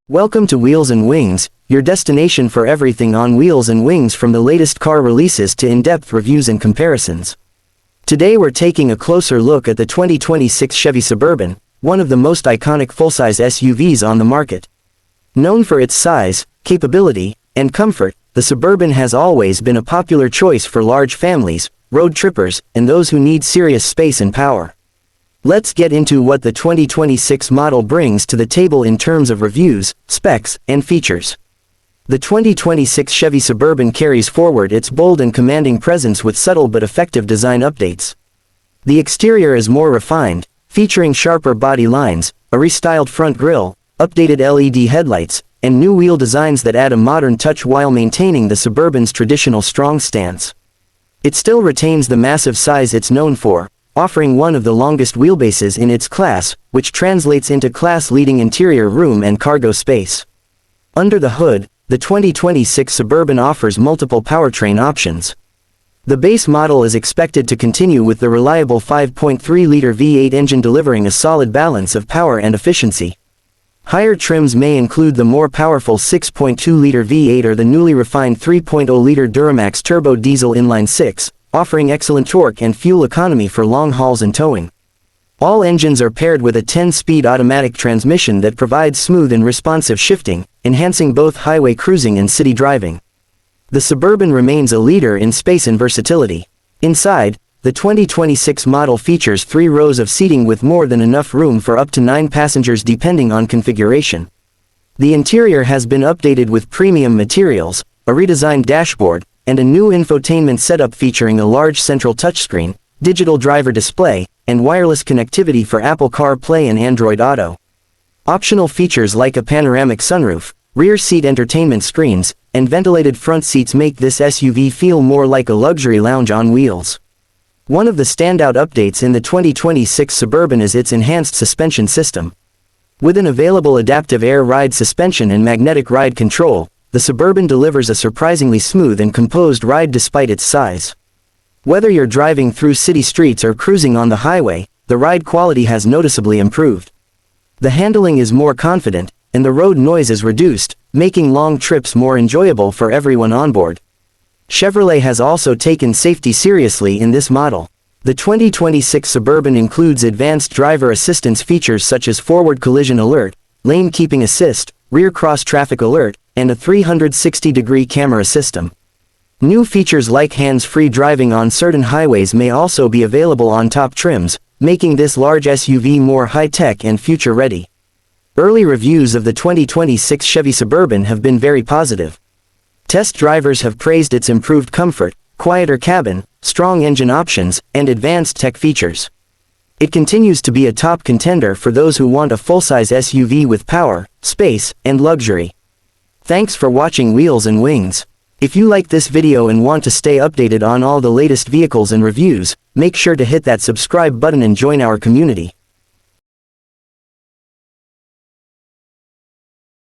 Welcome to Wheels and Wings, your destination for everything on wheels and wings, from the latest car releases to in-depth reviews and comparisons. Today we're taking a closer look at the 2026 Chevy Suburban, one of the most iconic full-size SUVs on the market. Known for its size, capability, and comfort, the Suburban has always been a popular choice for large families, road trippers, and those who need serious space and power. Let's get into what the 2026 model brings to the table in terms of reviews, specs, and features. The 2026 Chevy Suburban carries forward its bold and commanding presence with subtle but effective design updates. The exterior is more refined, featuring sharper body lines, a restyled front grille, updated LED headlights, and new wheel designs that add a modern touch while maintaining the Suburban's traditional strong stance. It still retains the massive size it's known for, offering one of the longest wheelbases in its class, which translates into class-leading interior room and cargo space. Under the hood, the 2026 Suburban offers multiple powertrain options. The base model is expected to continue with the reliable 5.3-liter V8 engine, delivering a solid balance of power and efficiency. Higher trims may include the more powerful 6.2-liter V8 or the newly refined 3.0-liter Duramax Turbo Diesel Inline-6, offering excellent torque and fuel economy for long hauls and towing. All engines are paired with a 10-speed automatic transmission that provides smooth and responsive shifting, enhancing both highway cruising and city driving. The Suburban remains a leader in space and versatility. Inside, the 2026 model features 3 rows of seating with more than enough room for up to 9 passengers depending on configuration. The interior has been updated with premium materials, a redesigned dashboard, and a new infotainment setup featuring a large central touchscreen, digital driver display, and wireless connectivity for Apple CarPlay and Android Auto. Optional features like a panoramic sunroof, rear seat entertainment screens, and ventilated front seats make this SUV feel more like a luxury lounge on wheels. One of the standout updates in the 2026 Suburban is its enhanced suspension system. With an available adaptive air ride suspension and magnetic ride control, the Suburban delivers a surprisingly smooth and composed ride despite its size. Whether you're driving through city streets or cruising on the highway, the ride quality has noticeably improved. The handling is more confident, and the road noise is reduced, making long trips more enjoyable for everyone on board. Chevrolet has also taken safety seriously in this model. The 2026 Suburban includes advanced driver assistance features such as forward collision alert, lane keeping assist, rear cross traffic alert, and a 360-degree camera system. New features like hands-free driving on certain highways may also be available on top trims, making this large SUV more high-tech and future-ready. Early reviews of the 2026 Chevy Suburban have been very positive. Test drivers have praised its improved comfort, quieter cabin, strong engine options, and advanced tech features. It continues to be a top contender for those who want a full-size SUV with power, space, and luxury. Thanks for watching Wheels and Wings. If you like this video and want to stay updated on all the latest vehicles and reviews, make sure to hit that subscribe button and join our community.